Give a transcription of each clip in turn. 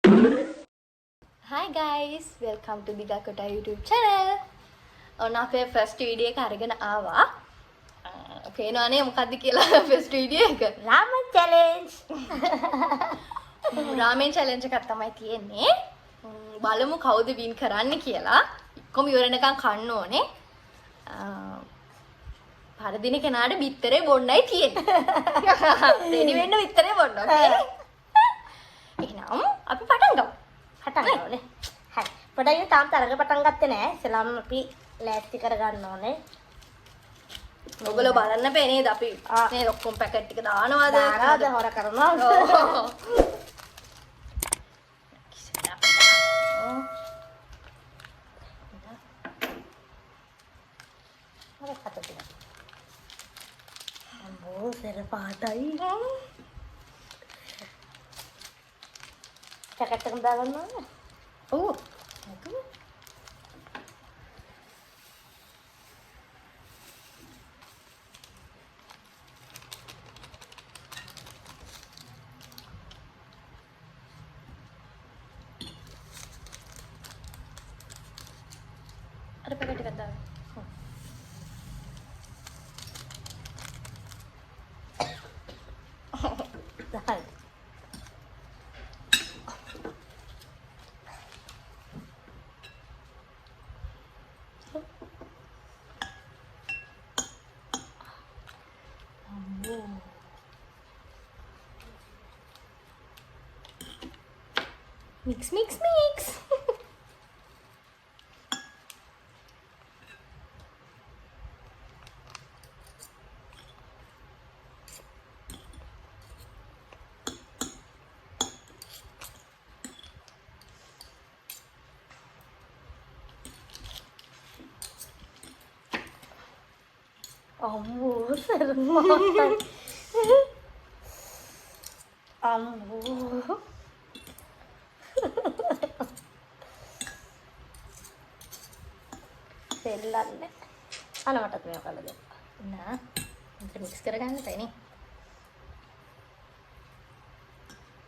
Hi guys, welcome to Digakota YouTube channel. ඔන්න අපේ first video එක අරගෙන ආවා. පේනවනේ මොකද්ද කියලා first video එක. Ramen challenge. රාමෙන් challenge එකක් තමයි තියෙන්නේ. බලමු කවුද win කරන්නේ කියලා. කොහොම ඉවරනකම් කන්න ඕනේ. පරදින කෙනාට බිත්තරේ බොන්නයි තියෙන්නේ. රෙඩි වෙන්න බිත්තරේ බොන්න. ඕකේ. එහෙනම් අපි පටන් ගමු. පටන් ගමු. හරි. පොඩ්ඩක් තාම තරඟ පටන් ගත්තේ නෑ. ඉස්සෙල්ලාම අපි ලෑස්ති කරගන්න ඕනේ. ඔයගොල්ලෝ බලන්න බෑ නේද අපි මේ ඔක්කොම පැකට් ටික දානවාද? දානවාද හොර කරනවා. අම්බෝ සර පාටයි. පැකට් එකම දාගන්න ඕනේ. ඔව්. අර පැකට් එකක් දාන්න. හරි. Mix, mix, mix. අම්මෝ සර පාටයි. අම්මෝ සෙල්ලන්නේ. අන මටත් මේක කළා දෙන්න. නෑ. මේක මික්ස් කරගන්න තැනේ.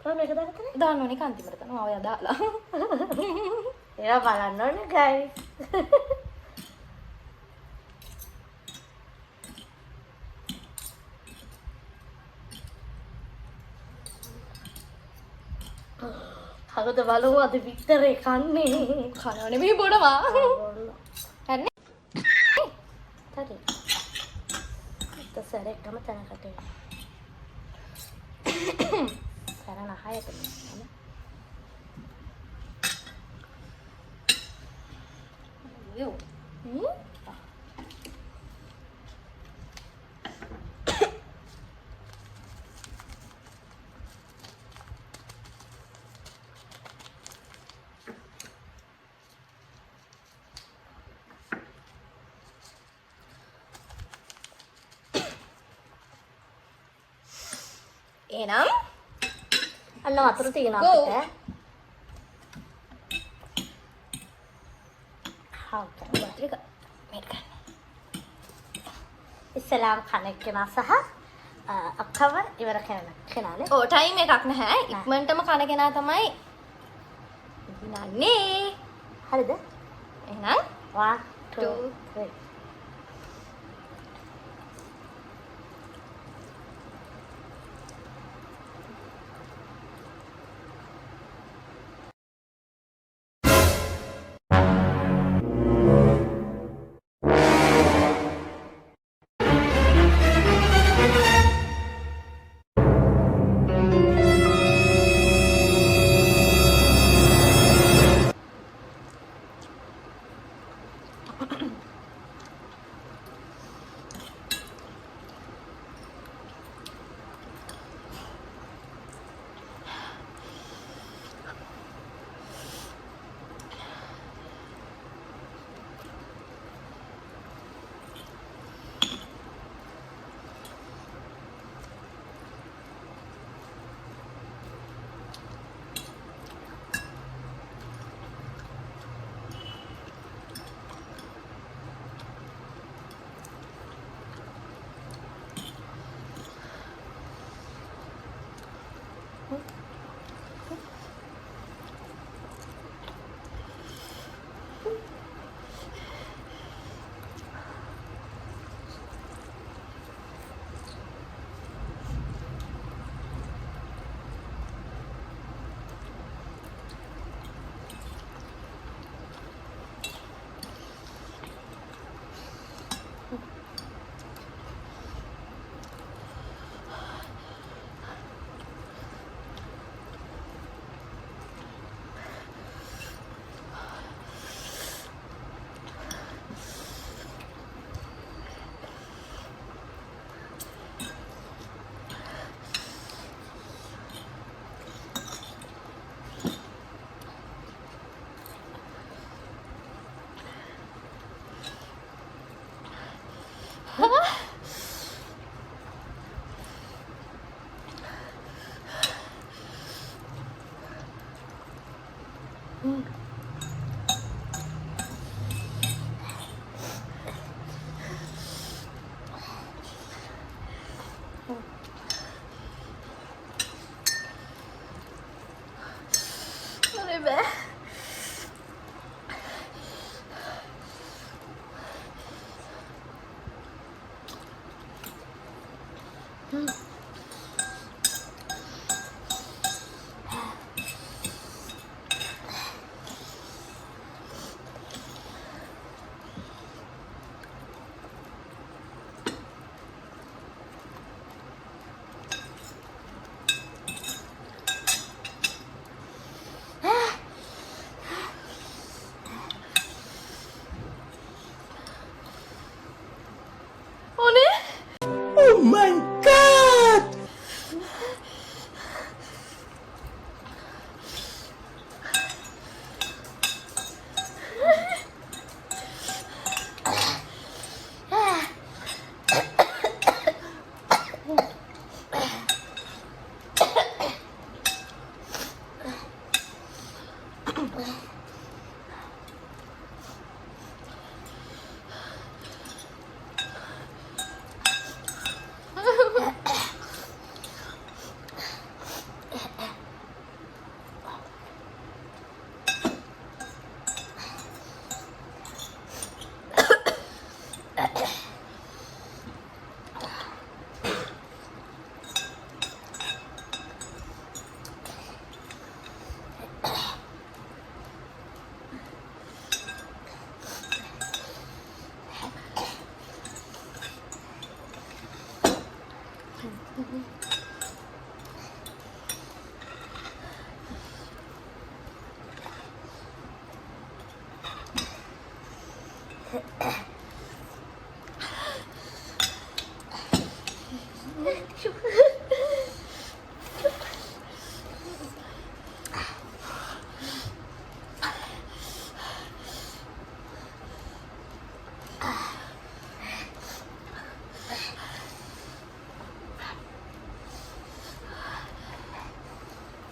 කොහොමද මේක දාගත්තේ? දාන්න ඕනේ කාන්තිමට තමයි ඔය දාලා. ඒවා බලන්න ඕනේ guys. හගද බලමු අද වික්ටරේ කන්නේ. කනව නෙමෙයි බොනවා. හරිනේ. හරි. ඉතසර එකම තැනකට එන්න. සරණ හයට යන්න. යෝ. එහෙනම් අන්න වතුර තියෙනවා Go. අපිට. හවුද? වතුර එක මේක ගන්න. ඉස්ලාම් කණෙක් කෙනා සහ අක්කව ඉවර කෙනානේ. ඔව් ටයිම් එකක් නැහැ. ඉක්මනටම කන කෙනා තමයි ඉන්නන්නේ. හරිද? එහෙනම් 1 2 3 Sorry, Be. Oh my God!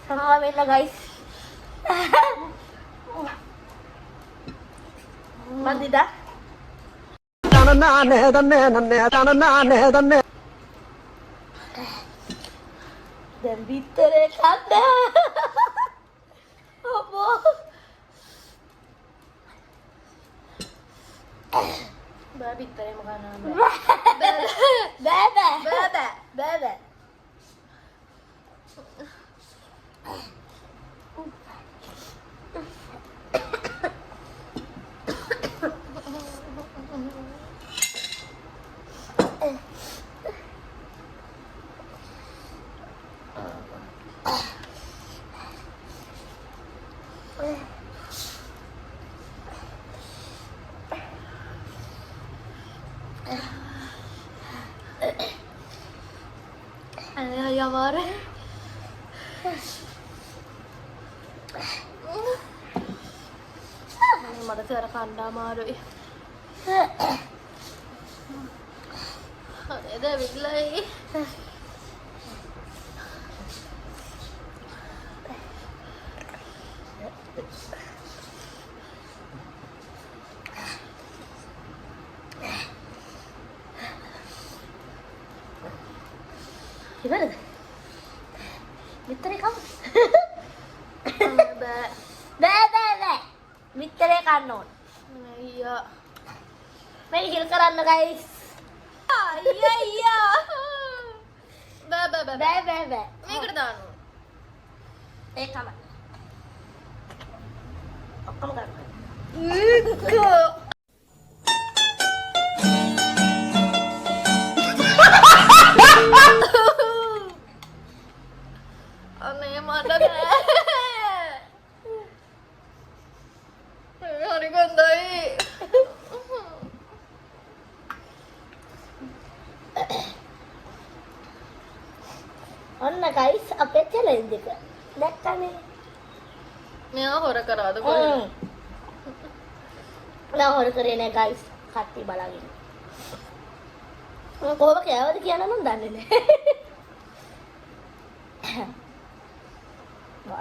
Sama kami na guys. Bandida? Dan bitere kanda. Apa? Babi tayo makanan. Bebe. Bebe. Bebe. Ano yung mare? Mada cara kanda maru eh. Ada biglay. Gimana? Bitere kamu? Ba. Bebe. Bitere kanon. Iya. May hilkaran na guys. Iya iya. Ba. Bebe. May kertaan. Kamu. Oh, kamu kan. Enggak. Aneh mana deh. Hari gandai. ඔන්න guys අපේ challenge එක දැක්කනේ. මෙයා හොර කරාද කොහෙද? ඔයා හොර කරේ නෑ guys. කට්ටි බලාගෙන. කොහොම කෑවද කියලා නම් දන්නේ නෑ.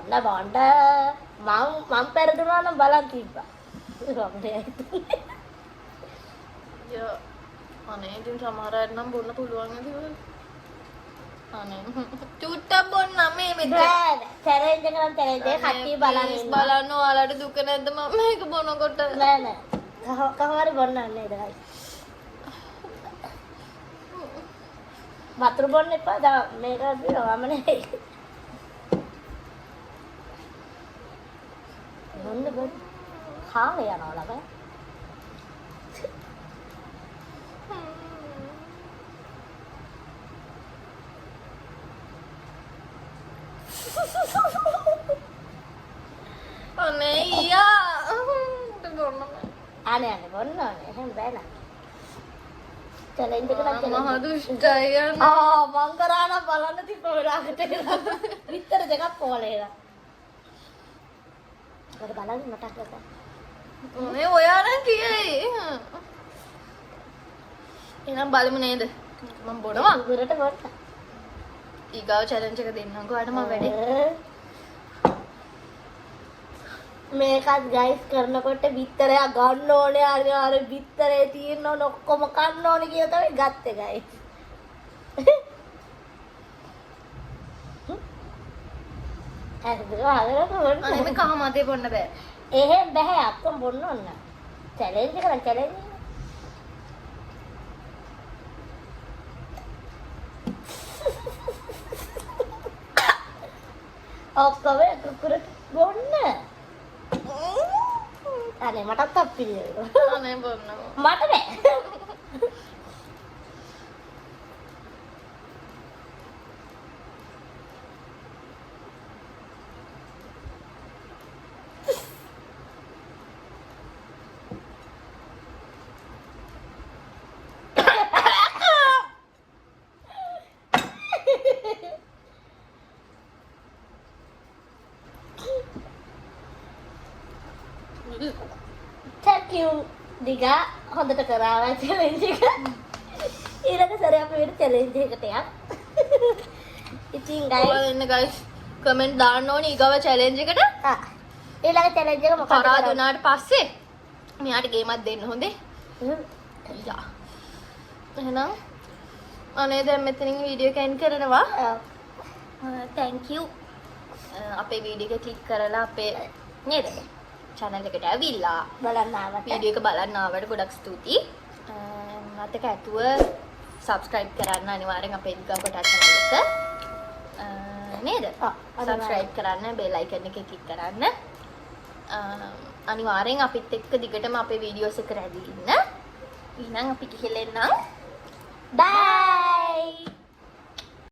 බණ්ඩ මම පෙරදුනා නම් බලන් තිබ්බා. රොම්නේ. ය අනේ ඉතින් සමහර අය නම් බොන්න පුළුවන් නේද? අනේ චුට්ටක් බොන්න මේ මෙතන බෑ චැලෙන්ජ් එක නම් චැලෙන්ජ් එක කට්ටිය බලන් ඉන්නවා. බලන්න ඔයාලට දුක නැද්ද මම මේක බොනකොට? නෑ නෑ. කවහරි බොන්න නේද guys. වතුර බොන්න එපා. දැන් මේක බිරවම නේ. බොන්න. කාලේ යනවා ළඟ. අනේ ඊයා බොන්න අනේ බොන්න ඕනේ. එහෙම බෑ නෑ. චැලෙන්ජ් එක නම් මහ චැලෙන්ජ්. දුෂ්ටය මං කරා නම් බලන්න තිබ්බ වෙලාවට එනවා. විතර දෙකක් පොලේලා. අර බලන්න මතක් කරගන්න. මේ ඔයා නම් කියයි එහෙනම් බලමු නේද මම බොනවා උගරට බොන්න. ඊගාව චැලෙන්ජ් එක දෙන්නම්කෝ ඔයාලට මම වැඩේ මේකත් ගයිස් කරනකොට බිත්තරයක් ගන්න ඕනේ. අර බිත්තරේ තියෙන ඔක්කොම කන්න ඕනේ කියලා තමයි ගත්තේ ගයිස්. අනේ මේ කහ මතේ බොන්න බෑ එහෙම බෑ අක්කම් බොන්න ඕන. චැලෙන්ජ් එක නම් චැලෙන්ජ් එක. ඔක්කොම කුකුරට බොන්න. අනේ මටත් අප්පිරිය. අනේ බොන්නවා මට බෑ. Thank you දිගා හොඳට කරාවා චැලෙන්ජ් එක. ඊළඟ සැරේ අපි වෙන චැලෙන්ජ් එකකට යමු. ඉතින් guys ඔයාලා එන්න guys කමෙන්ට් දාන්න ඕනේ ඊගාව චැලෙන්ජ් එකට ඊළඟ චැලෙන්ජ් එක මොකක්ද කරා කරන්නේ? දුනාට පස්සේ මෙයාට ගේමක් දෙන්න හොඳේ යා එහෙනම් අනේ දැන් මෙතනින් වීඩියෝ එක එන්ඩ් කරනවා thank you අපේ වීඩියෝ එක ක්ලික් කරලා අපේ නේද channel එකට ඇවිල්ලා බලන්න ආවට. වීඩියෝ එක බලන්න ආවට ගොඩක් ස්තුතියි. මතක ඇතුව subscribe කරන්න අනිවාර්යෙන් අපේ ඉගා කොට channel එක. නේද? subscribe කරන්න bell icon එක click කරන්න. අනිවාර්යෙන් අපිත් එක්ක දිගටම අපේ වීඩියෝස් එක රැඳී ඉන්න. එහෙනම් අපි ගිහලා එන්නම්. Bye.